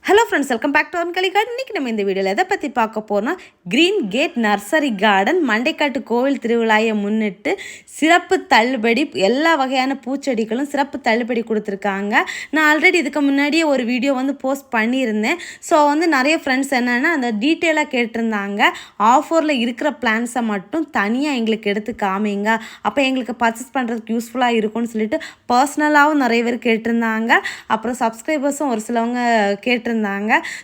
Hello friends, welcome back to அவன்களி garden. இன்றைக்கி நம்ம இந்த வீடியோவில் எதை பற்றி பார்க்க போகிறோம்னா, க்ரீன் கேட் நர்சரி கார்டன் மண்டைக்காட்டு கோவில் திருவிழாயை முன்னிட்டு சிறப்பு தள்ளுபடி, எல்லா வகையான பூச்செடிகளும் சிறப்பு தள்ளுபடி கொடுத்துருக்காங்க. நான் ஆல்ரெடி இதுக்கு முன்னாடியே ஒரு வீடியோ போஸ்ட் பண்ணியிருந்தேன். ஸோ நிறைய ஃப்ரெண்ட்ஸ் என்னென்னா அந்த டீட்டெயிலாக கேட்டிருந்தாங்க, ஆஃபரில் இருக்கிற பிளான்ஸை மட்டும் தனியாக எங்களுக்கு எடுத்து காமிங்க, அப்போ எங்களுக்கு பர்ச்சேஸ் பண்ணுறதுக்கு யூஸ்ஃபுல்லாக இருக்கும்னு சொல்லிட்டு பர்சனலாகவும் நிறைய பேர் கேட்டிருந்தாங்க. அப்புறம் சப்ஸ்கிரைபர்ஸும் ஒரு சிலவங்க கேட்டிருந்தாங்க.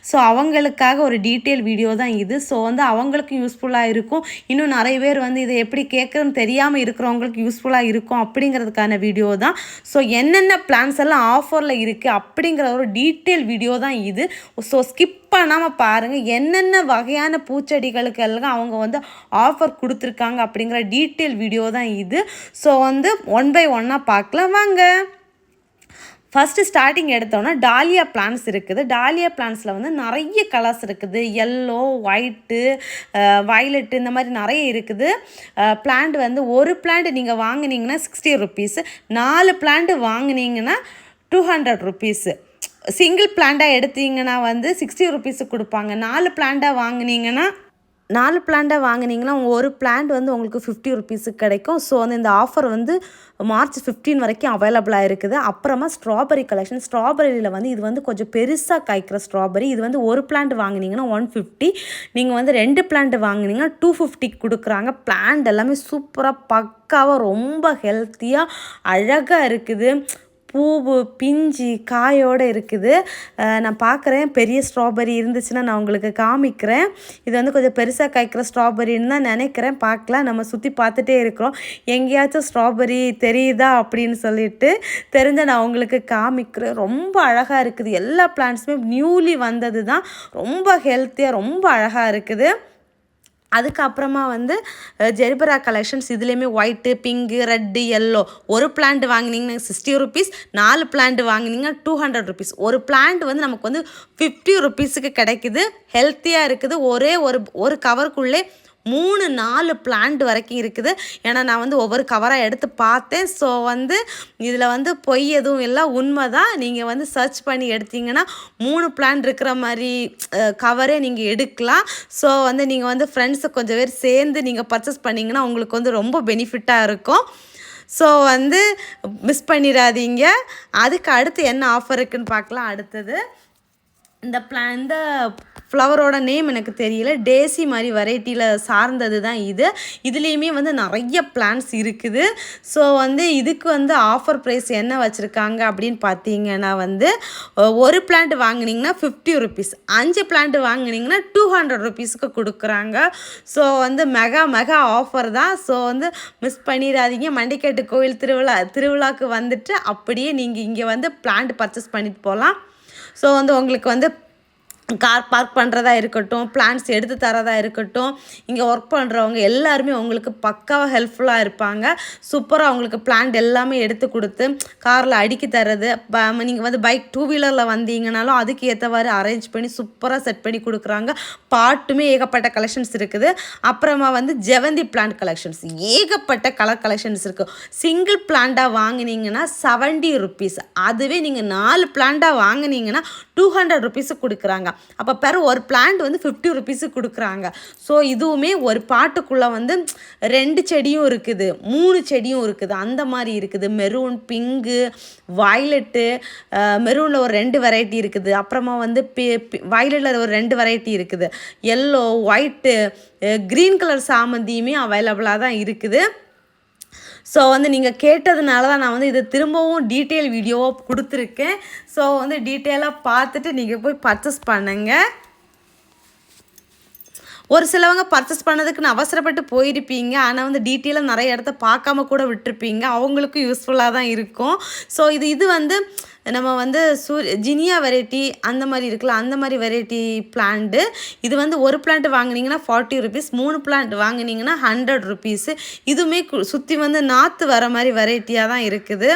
ஸோ அவங்களுக்காக ஒரு டீட்டெயில் வீடியோ தான் இது. ஸோ அவங்களுக்கும் யூஸ்ஃபுல்லாக இருக்கும். இன்னும் நிறைய பேர் இதை எப்படி கேட்குறதுன்னு தெரியாமல் இருக்கிறவங்களுக்கு யூஸ்ஃபுல்லாக இருக்கும் அப்படிங்கிறதுக்கான வீடியோ தான். ஸோ என்னென்ன பிளான்ஸ் எல்லாம் ஆஃபரில் இருக்குது அப்படிங்கிற ஒரு டீட்டெயில் வீடியோ தான் இது. ஸோ ஸ்கிப் பண்ணாமல் பாருங்கள், என்னென்ன வகையான பூச்செடிகளுக்கு எல்லாம் அவங்க ஆஃபர் கொடுத்துருக்காங்க அப்படிங்கிற டீட்டெயில் வீடியோ தான் இது. ஸோ ஒன் பை ஒன்னாக பார்க்கலாம் வாங்க. ஃபஸ்ட்டு ஸ்டார்டிங் எடுத்தோன்னா டாலியா பிளான்ஸ் இருக்குது. டாலியா பிளான்ஸில் நிறைய கலர்ஸ் இருக்குது. எல்லோ, ஒயிட்டு, வயலட்டு, இந்த மாதிரி நிறைய இருக்குது. பிளான்ட் ஒரு பிளான்ட் நீங்கள் வாங்கினீங்கன்னா 60 ருபீஸு, 4 பிளான்ட் வாங்கினீங்கன்னா 200 ருபீஸு. சிங்கிள் பிளான்ட்டாக எடுத்தீங்கன்னா 60 ருபீஸு கொடுப்பாங்க. 4 பிளான்ட்டாக வாங்கினீங்கன்னா ஒரு பிளான்ட் உங்களுக்கு 50 ருபீஸுக்கு கிடைக்கும். ஸோ இந்த ஆஃபர் மார்ச் 15 வரைக்கும் அவைலபிளாக இருக்குது. அப்புறமா ஸ்ட்ராபெரி கலெக்ஷன். ஸ்ட்ராபெரியில் இது கொஞ்சம் பெருசாக காய்க்கிற ஸ்ட்ராபெரி. இது ஒரு பிளான்ட் வாங்கினீங்கன்னா 150, நீங்கள் 2 பிளான்ட் வாங்கினீங்கன்னா 250 கொடுக்குறாங்க. பிளான்ட் எல்லாமே சூப்பராக பக்காவாக ரொம்ப ஹெல்த்தியாக அழகாக இருக்குது. பூவு பிஞ்சு காயோடு இருக்குது. நான் பார்க்குறேன், பெரிய ஸ்ட்ராபெரி இருந்துச்சுன்னா நான் உங்களுக்கு காமிக்கிறேன். இது கொஞ்சம் பெருசாக காய்க்கிற ஸ்ட்ராபெரின்னு தான் நினைக்கிறேன். பார்க்கலாம், நம்ம சுற்றி பார்த்துட்டே இருக்கிறோம். எங்கேயாச்சும் ஸ்ட்ராபெரி தெரியுதா அப்படின்னு சொல்லிட்டு தெரிஞ்ச நான் உங்களுக்கு காமிக்கிறேன். ரொம்ப அழகாக இருக்குது. எல்லா பிளான்ட்ஸுமே நியூலி வந்தது தான். ரொம்ப ஹெல்த்தியாக ரொம்ப அழகாக இருக்குது. அதுக்கப்புறமா ஜெரிபரா கலெக்ஷன்ஸ். இதுலேயுமே ஒயிட்டு, பிங்கு, ரெட்டு, எல்லோ. ஒரு பிளான்ட் வாங்கினீங்கன்னா 60 ருபீஸ், 4 பிளான்ட் வாங்கினீங்கன்னா 200 ருபீஸ். ஒரு பிளான்ட் நமக்கு 50 ருபீஸுக்கு கிடைக்குது. ஹெல்த்தியாக இருக்குது. ஒரு கவருக்குள்ளே 3-4 பிளான்ட் வரைக்கும் இருக்குது. ஏன்னா நான் ஒவ்வொரு கவராக எடுத்து பார்த்தேன். ஸோ இதில் பொய் எதுவும் இல்லை, உண்மை தான். நீங்கள் சர்ச் பண்ணி எடுத்தீங்கன்னா 3 பிளான்ட் இருக்கிற மாதிரி கவரே நீங்கள் எடுக்கலாம். ஸோ நீங்கள் ஃப்ரெண்ட்ஸு கொஞ்சம் பேர் சேர்ந்து நீங்கள் பர்ச்சேஸ் பண்ணிங்கன்னா உங்களுக்கு ரொம்ப பெனிஃபிட்டாக இருக்கும். ஸோ மிஸ் பண்ணிடாதீங்க. அதுக்கு அடுத்து என்ன ஆஃபர் இருக்குதுன்னு பார்க்கலாம். அடுத்தது இந்த ஃப்ளவரோட நேம் எனக்கு தெரியல, டேசி மாதிரி வெரைட்டியில் சார்ந்தது தான் இது. இதுலேயுமே நிறைய பிளான்ஸ் இருக்குது. ஸோ இதுக்கு ஆஃபர் ப்ரைஸ் என்ன வச்சுருக்காங்க அப்படின்னு பார்த்தீங்கன்னா ஒரு பிளான்ட் வாங்கினீங்கன்னா 50 ருபீஸ், 5 பிளான்ட் வாங்கினீங்கன்னா 200 ருபீஸுக்கு கொடுக்குறாங்க. ஸோ மெகா ஆஃபர் தான். ஸோ மிஸ் பண்ணிடாதீங்க. மண்டைக்காட்டு கோவில் திருவிழாவுக்கு வந்துட்டு அப்படியே நீங்கள் இங்கே பிளான்ட் பர்ச்சேஸ் பண்ணிட்டு போகலாம். ஸோ உங்களுக்கு கார் பார்க் பண்ணுறதா இருக்கட்டும், பிளான்ஸ் எடுத்து தரதா இருக்கட்டும், இங்கே ஒர்க் பண்ணுறவங்க எல்லாருமே உங்களுக்கு பக்காவாக ஹெல்ப்ஃபுல்லாக இருப்பாங்க. சூப்பராக உங்களுக்கு பிளான்ட் எல்லாமே எடுத்து கொடுத்து காரில் அடுக்கி தர்றது. நீங்கள் பைக் 2 வீலரில் வந்தீங்கனாலும் அதுக்கு ஏற்றவாறு அரேஞ்ச் பண்ணி சூப்பராக செட் பண்ணி கொடுக்குறாங்க. பாட்டுமே ஏகப்பட்ட கலெக்ஷன்ஸ் இருக்குது. அப்புறமா ஜெவந்தி பிளான்ட் கலெக்ஷன்ஸ், ஏகப்பட்ட கலர் கலெக்ஷன்ஸ் இருக்குது. சிங்கிள் பிளான்ட்டாக வாங்கினீங்கன்னா 70 ருபீஸ். அதுவே நீங்கள் 4 பிளான்ட்டாக வாங்கினீங்கன்னா 200 ருபீஸுக்கு கொடுக்குறாங்க. அப்போ ஒரு பிளான்ட் 50 ருபீஸுக்கு கொடுக்குறாங்க. ஸோ இதுவுமே ஒரு பாட்டுக்குள்ளே 2 செடியும் இருக்குது, 3 செடியும் இருக்குது, அந்த மாதிரி இருக்குது. Maroon, pink, violet. மெரூனில் ஒரு 2 வெரைட்டி இருக்குது. அப்புறமா வயலட்டில் ஒரு 2 வெரைட்டி இருக்குது. எல்லோ, ஒயிட்டு, க்ரீன் கலர் சாமந்தியுமே அவைலபிளாக தான் இருக்குது. ஸோ நீங்கள் கேட்டதுனால தான் நான் இது திரும்பவும் டீட்டெயில் வீடியோவாக கொடுத்துருக்கேன். ஸோ டீட்டெயிலாக பார்த்துட்டு நீங்கள் போய் பர்ச்சேஸ் பண்ணுங்கள். ஒரு சிலவங்க பர்ச்சேஸ் பண்ணதுக்குன்னு அவசரப்பட்டு போயிருப்பீங்க, ஆனால் டீட்டெயிலாக நிறைய இடத்த பார்க்காம கூட விட்டுருப்பீங்க. அவங்களுக்கும் யூஸ்ஃபுல்லாக தான் இருக்கும். ஸோ இது நம்ம ஜினியா வெரைட்டி அந்த மாதிரி இருக்குல்ல, அந்த மாதிரி வெரைட்டி பிளான்ட்டு. இது ஒரு பிளான்ட் வாங்கினீங்கன்னா 40 ருபீஸ், 3 பிளான்ட் வாங்கினீங்கன்னா 100 ருபீஸு. இதுவுமே சுற்றி நாற்று வர மாதிரி வெரைட்டியாக தான் இருக்குது.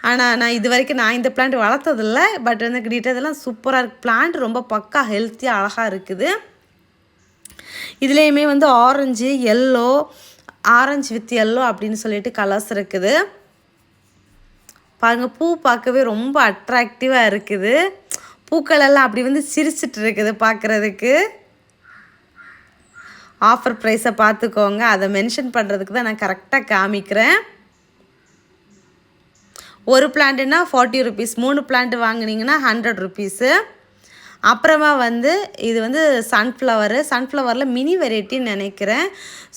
ஆனால் நான் இது வரைக்கும் இந்த பிளான்ட் வளர்த்ததில்லை. பட் டீட்டெயிலாம் சூப்பராக இருக்குது. பிளான்ட் ரொம்ப பக்கா ஹெல்த்தியாக அழகாக இருக்குது. இதுலேயுமே orange, yellow, orange with yellow அப்படின்னு சொல்லிட்டு கலர்ஸ் இருக்குது. பாருங்கள், பூ பார்க்கவே ரொம்ப அட்ராக்டிவாக இருக்குது. பூக்கள் எல்லாம் அப்படி வந்து சிரிச்சிட்டு இருக்குது பார்க்குறதுக்கு. ஆஃபர் ப்ரைஸை பார்த்துக்கோங்க. அதை மென்ஷன் பண்ணுறதுக்கு தான் நான் கரெக்டாக காமிக்கிறேன். ஒரு பிளான்ட்டுனா 40 ருபீஸ், 3 பிளான்ட் வாங்கினீங்கன்னா 100 ருபீஸு. அப்புறமா வந்து இது வந்து சன்ஃப்ளவரில் மினி வெரைட்டின்னு நினைக்கிறேன்.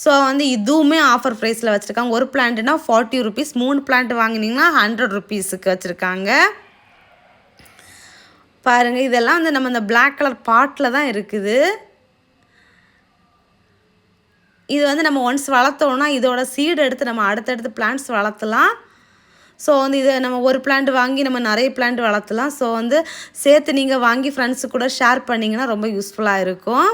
ஸோ வந்து இதுவுமே ஆஃபர் ப்ரைஸில் வச்சுருக்காங்க. ஒரு பிளான்ட்டுனா 40 ருபீஸ், 3 பிளான்ட் வாங்கினீங்கன்னா 100 ருபீஸுக்கு வச்சுருக்காங்க. பாருங்கள், இதெல்லாம் வந்து நம்ம இந்த பிளாக் கலர் பாட்டில் தான் இருக்குது. இது வந்து நம்ம ஒன்ஸ் வளர்த்தோன்னா இதோட சீடு எடுத்து நம்ம அடுத்தடுத்து பிளான்ட்ஸ் வளர்த்தலாம். ஸோ வந்து இதை நம்ம ஒரு பிளான்ட் வாங்கி நம்ம நிறைய பிளான்ட் வளர்த்தலாம். ஸோ வந்து சேர்த்து நீங்கள் வாங்கி ஃப்ரெண்ட்ஸு கூட ஷேர் பண்ணிங்கன்னா ரொம்ப யூஸ்ஃபுல்லாக இருக்கும்.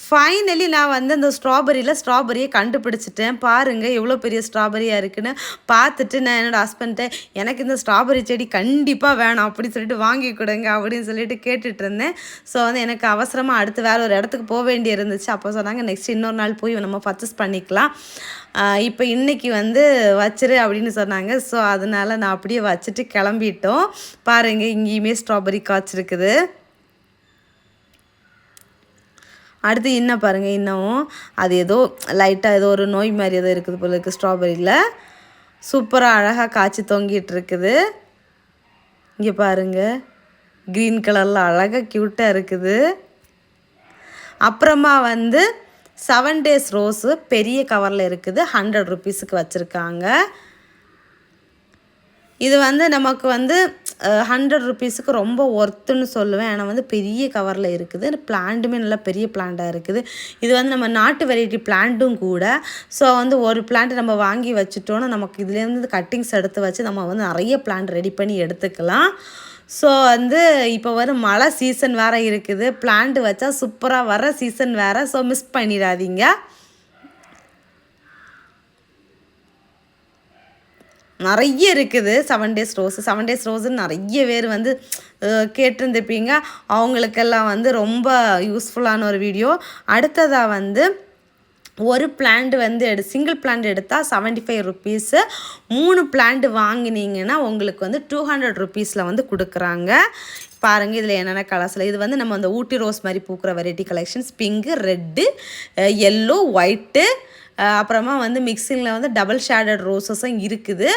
ஃபைனலி நான் வந்து அந்த ஸ்ட்ராபெரியை கண்டுபிடிச்சிட்டேன். பாருங்கள் எவ்வளோ பெரிய ஸ்ட்ராபெரியாக இருக்குன்னு. பார்த்துட்டு நான் என்னோடய ஹஸ்பண்ட்டை எனக்கு இந்த ஸ்ட்ராபெரி செடி கண்டிப்பாக வேணும் அப்படின்னு சொல்லிட்டு வாங்கி கொடுங்க அப்படின்னு சொல்லிட்டு கேட்டுட்டு இருந்தேன். ஸோ வந்து எனக்கு அவசரமாக அடுத்து வேறு ஒரு இடத்துக்கு போக வேண்டி இருந்துச்சு. அப்போ சொன்னாங்க நெக்ஸ்ட் இன்னொரு நாள் போய் நம்ம பர்ச்சேஸ் பண்ணிக்கலாம், இப்போ இன்றைக்கி வந்து வச்சிரு அப்படின்னு சொன்னாங்க. ஸோ அதனால் நான் அப்படியே வச்சுட்டு கிளம்பிட்டோம். பாருங்கள் இங்கேயுமே ஸ்ட்ராபெரி காய்ச்சிருக்குது. அடுத்து இன்னும் பாருங்கள், இன்னமும் அது ஏதோ லைட்டாக ஏதோ ஒரு நோய் மாதிரி ஏதோ இருக்குது போல இருக்குது. ஸ்ட்ராபெரியில் சூப்பராக அழகாக காய்ச்சி தொங்கிட்டு இருக்குது. இங்கே பாருங்கள் க்ரீன் கலரில் அழகாக க்யூட்டாக இருக்குது. அப்புறமா வந்து 7 days ரோஸு பெரிய கவரில் இருக்குது, 100 ருபீஸுக்கு வச்சுருக்காங்க. இது வந்து நமக்கு வந்து 100 ருபீஸுக்கு ரொம்ப ஒர்த்துன்னு சொல்லுவேன். ஏன்னா வந்து பெரிய கவரில் இருக்குது. பிளான்ட்டுமே நல்லா பெரிய பிளான்ட்டாக இருக்குது. இது வந்து நம்ம நாட்டு வெரைட்டி பிளான்ட்டும் கூட. ஸோ வந்து ஒரு பிளான்ட் நம்ம வாங்கி வச்சுட்டோன்னா நமக்கு இதுலேருந்து கட்டிங்ஸ் எடுத்து வச்சு நம்ம வந்து நிறைய பிளான்ட் ரெடி பண்ணி எடுத்துக்கலாம். ஸோ வந்து இப்போ வரும் மழை சீசன் வேறு இருக்குது. பிளான்ட் வச்சா சூப்பராக வர சீசன் வேறு. ஸோ மிஸ் பண்ணிடாதீங்க. நிறைய இருக்குது 7 days ரோஸுன்னு நிறைய பேர் வந்து கேட்டிருந்துருப்பீங்க. அவங்களுக்கெல்லாம் வந்து ரொம்ப யூஸ்ஃபுல்லான ஒரு வீடியோ. அடுத்ததாக வந்து ஒரு பிளான்ட் வந்து சிங்கிள் பிளான்ட் எடுத்தால் 75 ருபீஸு, 3 பிளான்ட் வாங்கினீங்கன்னா உங்களுக்கு வந்து 200 ருபீஸில் வந்து கொடுக்குறாங்க. பாருங்கள் இதில் என்னென்ன கலர்ஸில் இது வந்து நம்ம அந்த ஊட்டி ரோஸ் மாதிரி பூக்கிற variety collections, pink, red, yellow, white, அப்புறமா வந்து மிக்சிங்கில் வந்து டபுள் ஷேடட் ரோஸஸும் இருக்குது.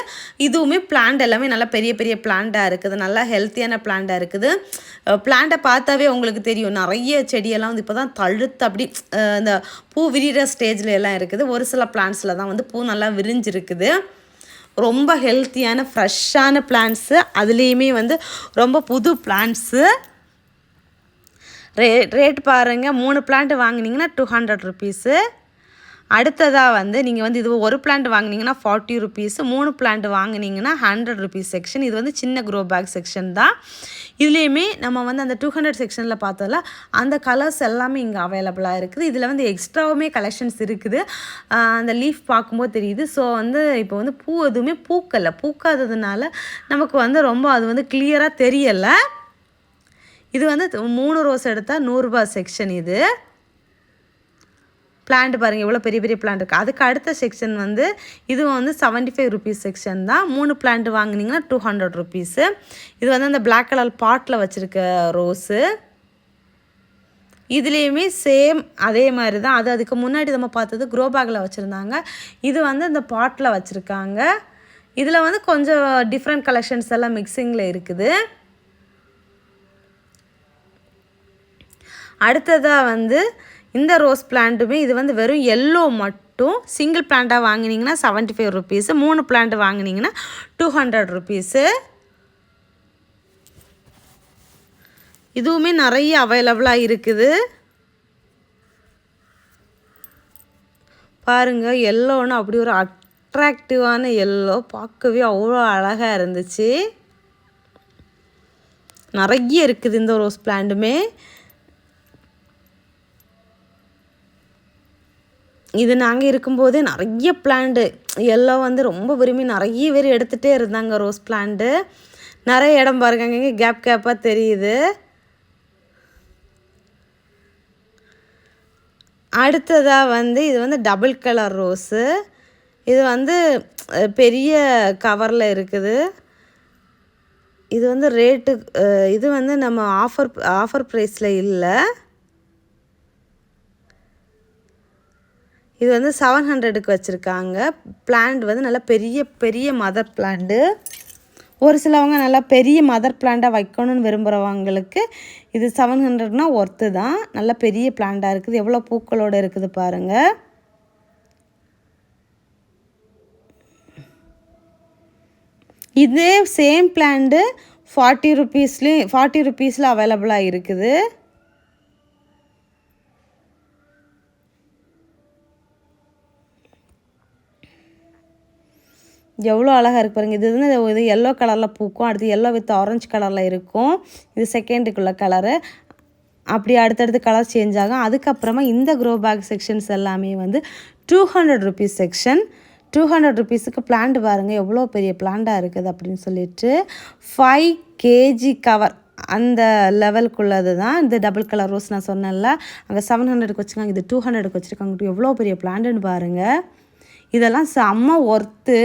இதுவுமே பிளான்ட் எல்லாமே நல்லா பெரிய பெரிய பிளான்ட்டாக இருக்குது, நல்லா ஹெல்த்தியான பிளான்ட்டாக இருக்குது. பிளான்ட்டை பார்த்தாவே உங்களுக்கு தெரியும் நிறைய செடியெல்லாம் வந்து இப்போ தான் தழுத்து அப்படி இந்த பூ விரிகிற ஸ்டேஜில் எல்லாம் இருக்குது. ஒரு சில பிளான்ட்ஸில் தான் வந்து பூ நல்லா விரிஞ்சிருக்குது. ரொம்ப ஹெல்த்தியான ஃப்ரெஷ்ஷான பிளான்ட்ஸு, அதுலேயுமே வந்து ரொம்ப புது பிளான்ட்ஸு. ரேட் பாருங்கள், 3 பிளான்ட் வாங்கினீங்கன்னா 200 ருபீஸு. அடுத்ததாக வந்து நீங்கள் வந்து இது ஒரு பிளான்ட் வாங்கினீங்கன்னா 40 ருபீஸு, 3 பிளான்ட் வாங்கினீங்கன்னா 100 ருபீஸ் செக்ஷன். இது வந்து சின்ன க்ரோ பேக் செக்ஷன் தான். இதுலேயுமே நம்ம வந்து அந்த 200 செக்ஷனில் பார்த்ததில் அந்த கலர்ஸ் எல்லாமே இங்கே அவைலபிளாக இருக்குது. இதில் வந்து எக்ஸ்ட்ராவுமே கலெக்ஷன்ஸ் இருக்குது. அந்த லீஃப் பார்க்கும்போது தெரியுது. ஸோ வந்து இப்போ வந்து பூ எதுவுமே பூக்காததுனால நமக்கு வந்து ரொம்ப அது வந்து கிளியராக தெரியலை. இது வந்து 3 ரோஸ் எடுத்தால் 100 ரூபா செக்ஷன். இது பிளான்ட் பாருங்கள் எவ்வளோ பெரிய பெரிய பிளான்ட் இருக்குது. அதுக்கு அடுத்த செக்ஷன் வந்து இதுவும் வந்து 75 ருபீஸ் செக்ஷன் தான். 3 பிளான்ட் வாங்கினீங்கன்னா 200 ருபீஸு. இது வந்து அந்த பிளாக் கலர் பாட்டில் வச்சுருக்க ரோஸு. இதுலேயுமே சேம் அதே மாதிரி தான். அதுக்கு முன்னாடி நம்ம பார்த்தது க்ரோ பேக்கில் வச்சுருந்தாங்க. இது வந்து இந்த பாட்டில் வச்சுருக்காங்க. இதில் வந்து கொஞ்சம் டிஃப்ரெண்ட் கலெக்ஷன்ஸ் எல்லாம் மிக்சிங்கில் இருக்குது. அடுத்ததாக வந்து இந்த ரோஸ் பிளான்ட்டுமே இது வந்து வெறும் எல்லோ மட்டும் சிங்கிள் பிளான்ட்டாக வாங்கினீங்கன்னா 75 ருபீஸு, 3 பிளான்ட் வாங்கினீங்கன்னா 200 ருபீஸு. இதுவுமே நிறைய அவைலபிளாக இருக்குது. பாருங்கள் எல்லோன்னு அப்படி ஒரு அட்ராக்டிவான எல்லோ, பார்க்கவே அவ்வளோ அழகாக இருந்துச்சு. நிறைய இருக்குது இந்த ரோஸ் பிளான்ட்டுமே. இது நாங்கள் இருக்கும்போதே நிறைய பிளான்ட்டு எல்லாம் வந்து ரொம்ப விரும்பி நிறைய பேர் எடுத்துகிட்டே இருந்தாங்க ரோஸ் பிளான்ட்டு. நிறைய இடம் பாருங்க, அங்கே கேப்பாக தெரியுது. அடுத்ததாக வந்து இது வந்து டபுள் கலர் ரோஸு. இது வந்து பெரிய கவரில் இருக்குது. இது வந்து ரேட்டு இது வந்து நம்ம ஆஃபர் ப்ரைஸில் இல்லை. இது வந்து 700க்கு வச்சுருக்காங்க. பிளான்ட் வந்து நல்லா பெரிய பெரிய மதர் பிளான்ட்டு. ஒரு சிலவங்க நல்லா பெரிய மதர் பிளான்ட்டாக வைக்கணும்னு விரும்புகிறவங்களுக்கு இது 700னா ஒர்த்து தான். நல்ல பெரிய பிளான்ட்டாக இருக்குது. எவ்வளோ பூக்களோடு இருக்குது பாருங்கள். இதே சேம் பிளான்ட்டு 40 ருபீஸில் அவைலபிளாக இருக்குது. எவ்வளோ அழகாக இருக்குது பாருங்கள். இது வந்து இது எல்லோ கலரில் பூக்கும். அடுத்து எல்லோ வித் ஆரஞ்சு கலரில் இருக்கும். இது செகண்டுக்குள்ள கலரு. அப்படி அடுத்தடுத்து கலர் சேஞ்ச் ஆகும். அதுக்கப்புறமா இந்த க்ரோ பேக் செக்ஷன்ஸ் எல்லாமே வந்து 200 ருபீஸ் செக்ஷன். 200 ருபீஸுக்கு பிளான்ட் பாருங்கள் எவ்வளோ பெரிய பிளான்ட்டாக இருக்குது அப்படின்னு சொல்லிட்டு. 5 kg கவர் அந்த லெவலுக்குள்ளது தான் இந்த டபுள் கலர் ரோஸ் நான் சொன்னேன்ல. அங்கே 700க்கு வச்சுருக்காங்க, இது 200க்கு வச்சுருக்காங்க. எவ்வளோ பெரிய பிளான்ட்டுன்னு பாருங்கள். இதெல்லாம் செம்ம ஒர்த்து.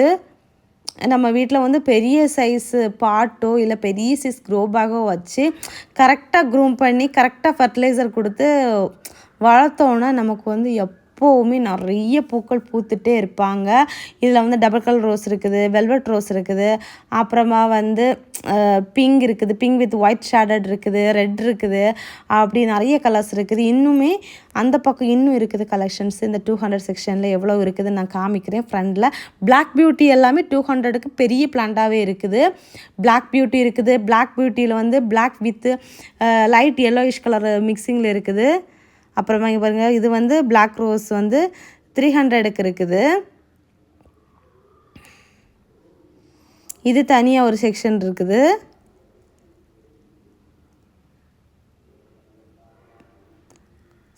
நம்ம வீட்டில் வந்து பெரிய சைஸு பாட்டோ இல்லை பெரிய சைஸ் க்ரோ பேக்கோ வச்சு கரெக்டாக க்ரூம் பண்ணி கரெக்டாக ஃபர்டிலைசர் கொடுத்து வளர்த்தோன்னா நமக்கு வந்து எப்போவுமே நிறைய பூக்கள் பூத்துட்டே இருப்பாங்க. இதில் வந்து டபுள் கலர் ரோஸ் இருக்குது, வெல்வெட் ரோஸ் இருக்குது, அப்புறமா வந்து பிங்க் இருக்குது, பிங்க் வித் ஒயிட் ஷேடட் இருக்குது, ரெட் இருக்குது, அப்படி நிறைய கலர்ஸ் இருக்குது. இன்னுமே அந்த பக்கம் இன்னும் இருக்குது கலெக்ஷன்ஸ். இந்த 200 செக்ஷனில் எவ்வளோ இருக்குதுன்னு நான் காமிக்கிறேன் ஃப்ரண்டில். பிளாக் பியூட்டி எல்லாமே 200க்கு பெரிய பிளான்ட்டாகவே இருக்குது. பிளாக் பியூட்டி இருக்குது. பிளாக் பியூட்டியில் வந்து black with light yellowish colour மிக்சிங்கில் இருக்குது. அப்புறமா இங்கே பாருங்கள், இது வந்து பிளாக் ரோஸ் வந்து 300க்கு இருக்குது. இது தனியாக ஒரு செக்ஷன் இருக்குது.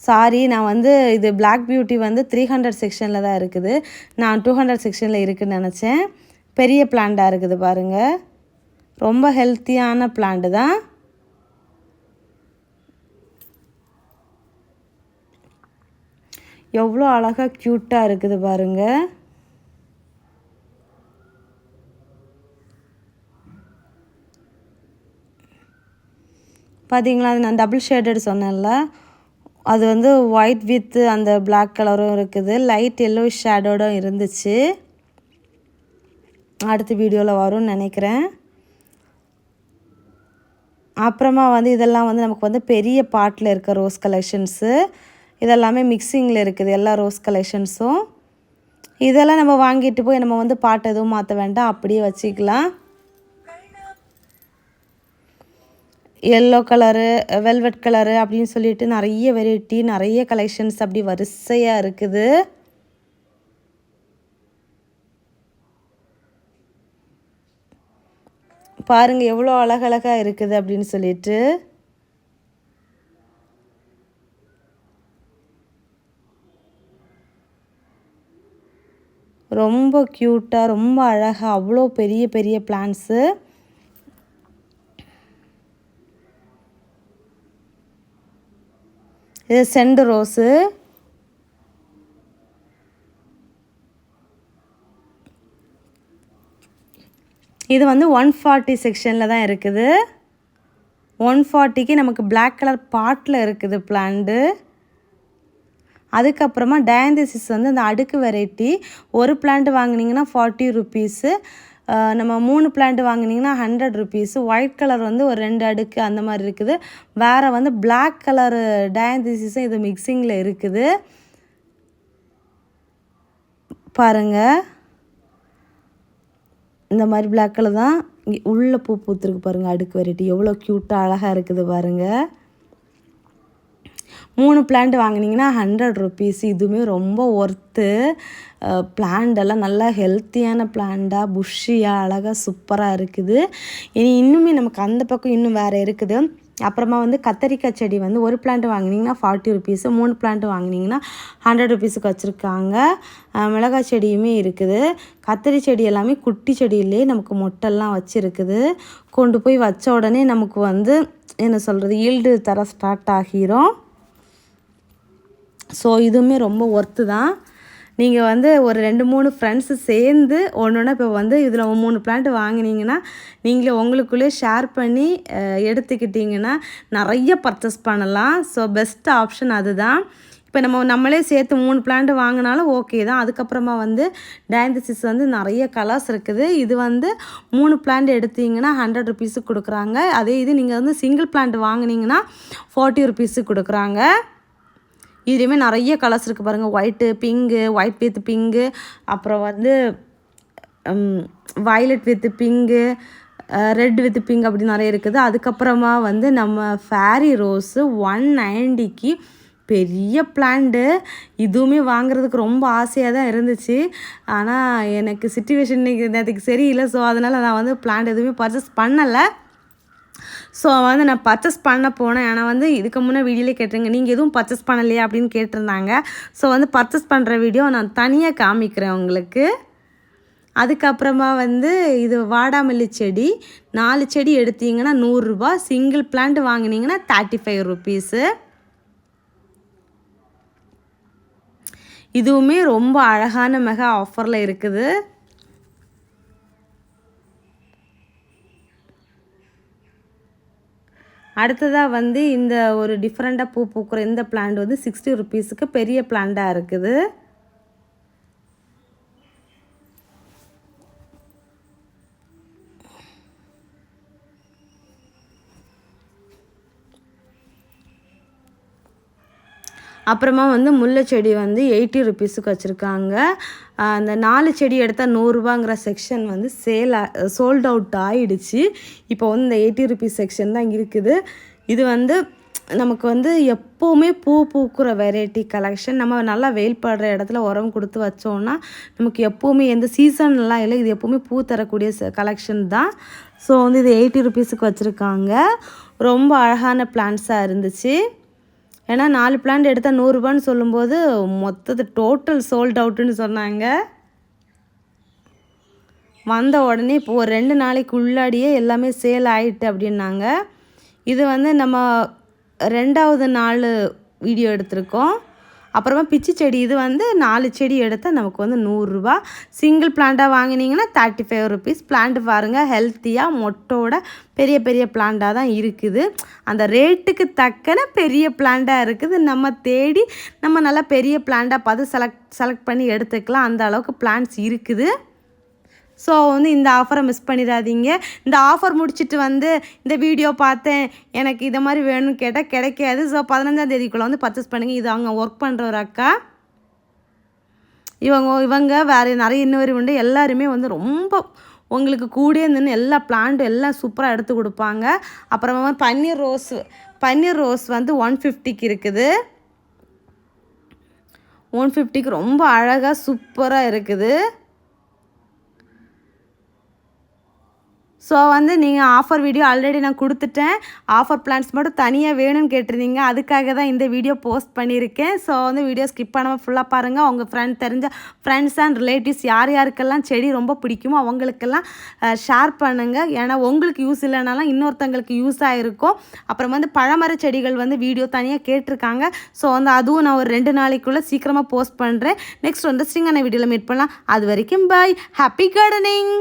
சாரி, நான் வந்து இது பிளாக் பியூட்டி வந்து 300 செக்ஷனில் தான் இருக்குது. நான் 200 செக்ஷனில் இருக்குதுன்னு நினச்சேன். பெரிய பிளான்ட்டாக இருக்குது பாருங்கள். ரொம்ப ஹெல்த்தியான பிளான்ட்டு தான். எவ்வளோ அழகாக க்யூட்டாக இருக்குது பாருங்கள். பார்த்தீங்களா, அது நான் டபுள் ஷேடட் சொன்னேன்ல, அது வந்து ஒயிட் வித் அந்த பிளாக் கலரும் இருக்குது. லைட் எல்லோ ஷேடோடும் இருந்துச்சு. அடுத்த வீடியோவில் வரும்னு நினைக்கிறேன். அப்புறமா வந்து இதெல்லாம் வந்து நமக்கு வந்து பெரிய பாட்டில் இருக்க ரோஸ் கலெக்ஷன்ஸு. இதெல்லாமே மிக்சிங்கில் இருக்குது எல்லா ரோஸ் கலெக்ஷன்ஸும். இதெல்லாம் நம்ம வாங்கிட்டு போய் நம்ம வந்து பாட்டு எதுவும் மாற்ற வேண்டாம், அப்படியே வச்சுக்கலாம். எல்லோ கலரு, வெல்வெட் கலரு அப்படின்னு சொல்லிட்டு நிறைய வெரைட்டி, நிறைய கலெக்ஷன்ஸ் அப்படி வரிசையாக இருக்குது. பாருங்கள் எவ்வளோ அழகழகாக இருக்குது அப்படின்னு சொல்லிட்டு. ரொம்ப க்யூட்டாக, ரொம்ப அழகாக, அவ்வளோ பெரிய பெரிய பிளான்ட்ஸு. இது செண்டு ரோஸு. இது வந்து 140 செக்ஷனில் தான் இருக்குது. 140க்கு நமக்கு பிளாக் கலர் பாட்டில் இருக்குது பிளான்ட்டு. அதுக்கப்புறமா டயாந்திசிஸ் வந்து அந்த அடுக்கு வெரைட்டி. ஒரு பிளான்ட் வாங்கினீங்கன்னா 40 ருபீஸு. நம்ம 3 பிளான்ட் வாங்கினீங்கன்னா 100 ருபீஸு. ஒயிட் கலர் வந்து ஒரு 2 அடுக்கு அந்த மாதிரி இருக்குது. வேறு வந்து பிளாக் கலரு டயாந்திசிஸும் இது மிக்சிங்கில் இருக்குது பாருங்கள். இந்த மாதிரி பிளாக் கலர் தான் இங்கே உள்ள பூ பூத்துருக்கு பாருங்கள். அடுக்கு வெரைட்டி எவ்வளோ க்யூட்டாக அழகாக இருக்குது பாருங்கள். 3 பிளான்ட் வாங்கினீங்கன்னா 100 ருபீஸ். இதுவுமே ரொம்ப ஒர்த்து. பிளான்டெல்லாம் நல்லா ஹெல்த்தியான பிளான்ட்டாக புஷ்ஷியாக அழகாக சூப்பராக இருக்குது. இன்னுமே நமக்கு அந்த பக்கம் இன்னும் வேறு இருக்குது. அப்புறமா வந்து கத்தரிக்காய் செடி வந்து ஒரு பிளான்ட் வாங்கினீங்கன்னா 40 ருபீஸு. 3 பிளான்ட் வாங்கினீங்கன்னா 100 ருபீஸுக்கு வச்சுருக்காங்க. மிளகாய் செடியுமே இருக்குது. கத்தரி செடி எல்லாமே குட்டி செடியிலே நமக்கு மொட்டெல்லாம் வச்சுருக்குது. கொண்டு போய் வச்ச உடனே நமக்கு வந்து என்ன சொல்கிறது, ஈல்டு தர ஸ்டார்ட் ஆகிரும். ஸோ இதுவுமே ரொம்ப ஒர்த்து தான். நீங்கள் வந்து ஒரு 2-3 ஃப்ரெண்ட்ஸு சேர்ந்து ஒன்று இப்போ வந்து இதில் 3 பிளான்ட் வாங்கினீங்கன்னா நீங்களே உங்களுக்குள்ளே ஷேர் பண்ணி எடுத்துக்கிட்டிங்கன்னா நிறைய பர்ச்சேஸ் பண்ணலாம். ஸோ பெஸ்ட் ஆப்ஷன் அதுதான். இப்போ நம்மளே சேர்த்து 3 பிளான்ட் வாங்கினாலும் ஓகே தான். அதுக்கப்புறமா வந்து டயந்தசிஸ் வந்து நிறைய கலர்ஸ் இருக்குது. இது வந்து 3 பிளான்ட் எடுத்தீங்கன்னா 100 ருபீஸுக்கு கொடுக்குறாங்க. அதே இது நீங்கள் வந்து சிங்கிள் பிளான்ட் வாங்கினீங்கன்னா 40 ருபீஸுக்கு கொடுக்குறாங்க. இதுலேயுமே நிறைய கலர்ஸ் இருக்குது பாருங்கள். White, pink, white with pink, அப்புறம் வந்து violet with pink, red with pink அப்படி நிறைய இருக்குது. அதுக்கப்புறமா வந்து நம்ம ஃபேரி ரோஸு 190க்கு பெரிய பிளான்ட்டு. இதுவுமே வாங்குறதுக்கு ரொம்ப ஆசையாக தான் இருந்துச்சு. ஆனால் எனக்கு சிச்சுவேஷன் இன்றைக்கி நேற்றுக்கு சரியில்லை. ஸோ அதனால் நான் வந்து பிளான்ட் எதுவுமே பர்ச்சேஸ் பண்ணலை. ஸோ வந்து நான் பர்ச்சேஸ் பண்ண போனேன். ஆனால் வந்து இதுக்கு முன்னே வீடியோலே கேட்டிருங்க, நீங்கள் எதுவும் பர்ச்சேஸ் பண்ணலையா அப்படின்னு கேட்டிருந்தாங்க. ஸோ வந்து பர்ச்சேஸ் பண்ணுற வீடியோ நான் தனியாக காமிக்கிறேன் உங்களுக்கு. அதுக்கப்புறமா வந்து இது வாடாமல்லி செடி 4 செடி எடுத்தீங்கன்னா 100 ரூபா, சிங்கிள் பிளான்ட் வாங்கினீங்கன்னா 35 ருபீஸு. இதுவுமே ரொம்ப அழகான மெகா ஆஃபரில் இருக்குது. அடுத்ததாக வந்து இந்த ஒரு டிஃப்ரெண்ட்டாக பூ பூக்கிற இந்த பிளான்ட் வந்து 60 ருபீஸுக்கு பெரிய பிளான்ட்டாக இருக்குது. அப்புறமா வந்து முல்லை செடி வந்து 80 ருபீஸுக்கு வச்சுருக்காங்க. அந்த 4 செடி எடுத்தால் 100 ரூபாங்கிற செக்ஷன் வந்து சோல்ட் அவுட் ஆகிடுச்சு. இப்போ வந்து இந்த 80 ருபீஸ் செக்ஷன் தான் இருக்குது. இது வந்து நமக்கு வந்து எப்போவுமே பூ பூக்கிற வெரைட்டி கலெக்ஷன். நம்ம நல்லா வெயில் படுற இடத்துல உரம் கொடுத்து வச்சோன்னா நமக்கு எப்போவுமே எந்த சீசன்லாம் இல்லை, இது எப்போவுமே பூ தரக்கூடிய கலெக்ஷன் தான். ஸோ வந்து இது 80 ருபீஸுக்கு வச்சுருக்காங்க. ரொம்ப அழகான பிளான்ட்ஸாக இருந்துச்சு. ஏன்னா 4 பிளான்ட் எடுத்தால் 100 ரூபான்னு சொல்லும்போது மொத்தத்தை டோட்டல் சோல்ட் அவுட்டுன்னு சொன்னாங்க. வந்த உடனே இப்போ ஒரு 2 நாளைக்கு உள்ளாடியே எல்லாமே சேல் ஆகிட்டு அப்படின்னாங்க. இது வந்து நம்ம 2வது நாள் வீடியோ எடுத்திருக்கோம். அப்புறமா பிச்சி செடி இது வந்து 4 செடி எடுத்தால் நமக்கு வந்து 100 ரூபா. சிங்கிள் பிளான்ட்டாக வாங்கினீங்கன்னா 35 ருபீஸ். பிளான்ட் பாருங்கள், ஹெல்த்தியாக மொட்டோட பெரிய பெரிய பிளான்ட்டாக தான் இருக்குது. அந்த ரேட்டுக்கு தக்கன பெரிய பிளான்ட்டாக இருக்குது. நம்ம தேடி நம்ம நல்லா பெரிய பிளான்ட்டாக பார்த்து செலக்ட் பண்ணி எடுத்துக்கலாம். அந்த அளவுக்கு பிளான்ட்ஸ் இருக்குது. ஸோ வந்து இந்த ஆஃபரை மிஸ் பண்ணிடாதீங்க. இந்த ஆஃபர் முடிச்சுட்டு வந்து இந்த வீடியோ பார்த்தேன் எனக்கு இதை மாதிரி வேணும்னு கேட்டால் கிடைக்காது. ஸோ 15ஆம் தேதிக்குள்ளே வந்து பர்ச்சேஸ் பண்ணுங்கள். இது அவங்க ஒர்க் பண்ணுற ஒரு அக்கா. இவங்க வேறு நிறைய இன்னொரு உண்டு. எல்லாருமே வந்து ரொம்ப உங்களுக்கு கூடயே நின்று எல்லா பிளான்ட்டும் எல்லாம் சூப்பராக எடுத்து கொடுப்பாங்க. அப்புறமா பன்னீர் ரோஸ் வந்து 150க்கு இருக்குது. 150க்கு ரொம்ப அழகாக சூப்பராக இருக்குது. ஸோ வந்து நீங்கள் ஆஃபர் வீடியோ ஆல்ரெடி நான் கொடுத்துட்டேன். ஆஃபர் பிளான்ஸ் மட்டும் தனியாக வேணும்னு கேட்டிருந்தீங்க. அதுக்காக தான் இந்த வீடியோ போஸ்ட் பண்ணியிருக்கேன். ஸோ வந்து வீடியோ ஸ்கிப் பண்ணாமல் ஃபுல்லாக பாருங்கள். உங்கள் தெரிஞ்ச ஃப்ரெண்ட்ஸ் அண்ட் ரிலேட்டிவ்ஸ் யாருக்கெல்லாம் செடி ரொம்ப பிடிக்குமோ அவங்களுக்கெல்லாம் ஷேர் பண்ணுங்கள். ஏன்னா உங்களுக்கு யூஸ் இல்லைனாலும் இன்னொருத்தங்களுக்கு யூஸ் ஆகிருக்கும். அப்புறம் வந்து பழமர செடிகள் வந்து வீடியோ தனியாக கேட்டிருக்காங்க. ஸோ வந்து அதுவும் நான் ஒரு 2 நாளைக்குள்ளே சீக்கிரமாக போஸ்ட் பண்ணுறேன். நெக்ஸ்ட் வந்து ஸ்ட்ரிங்கான வீடியோவில் மீட் பண்ணலாம். அது வரைக்கும் பாய். Happy gardening.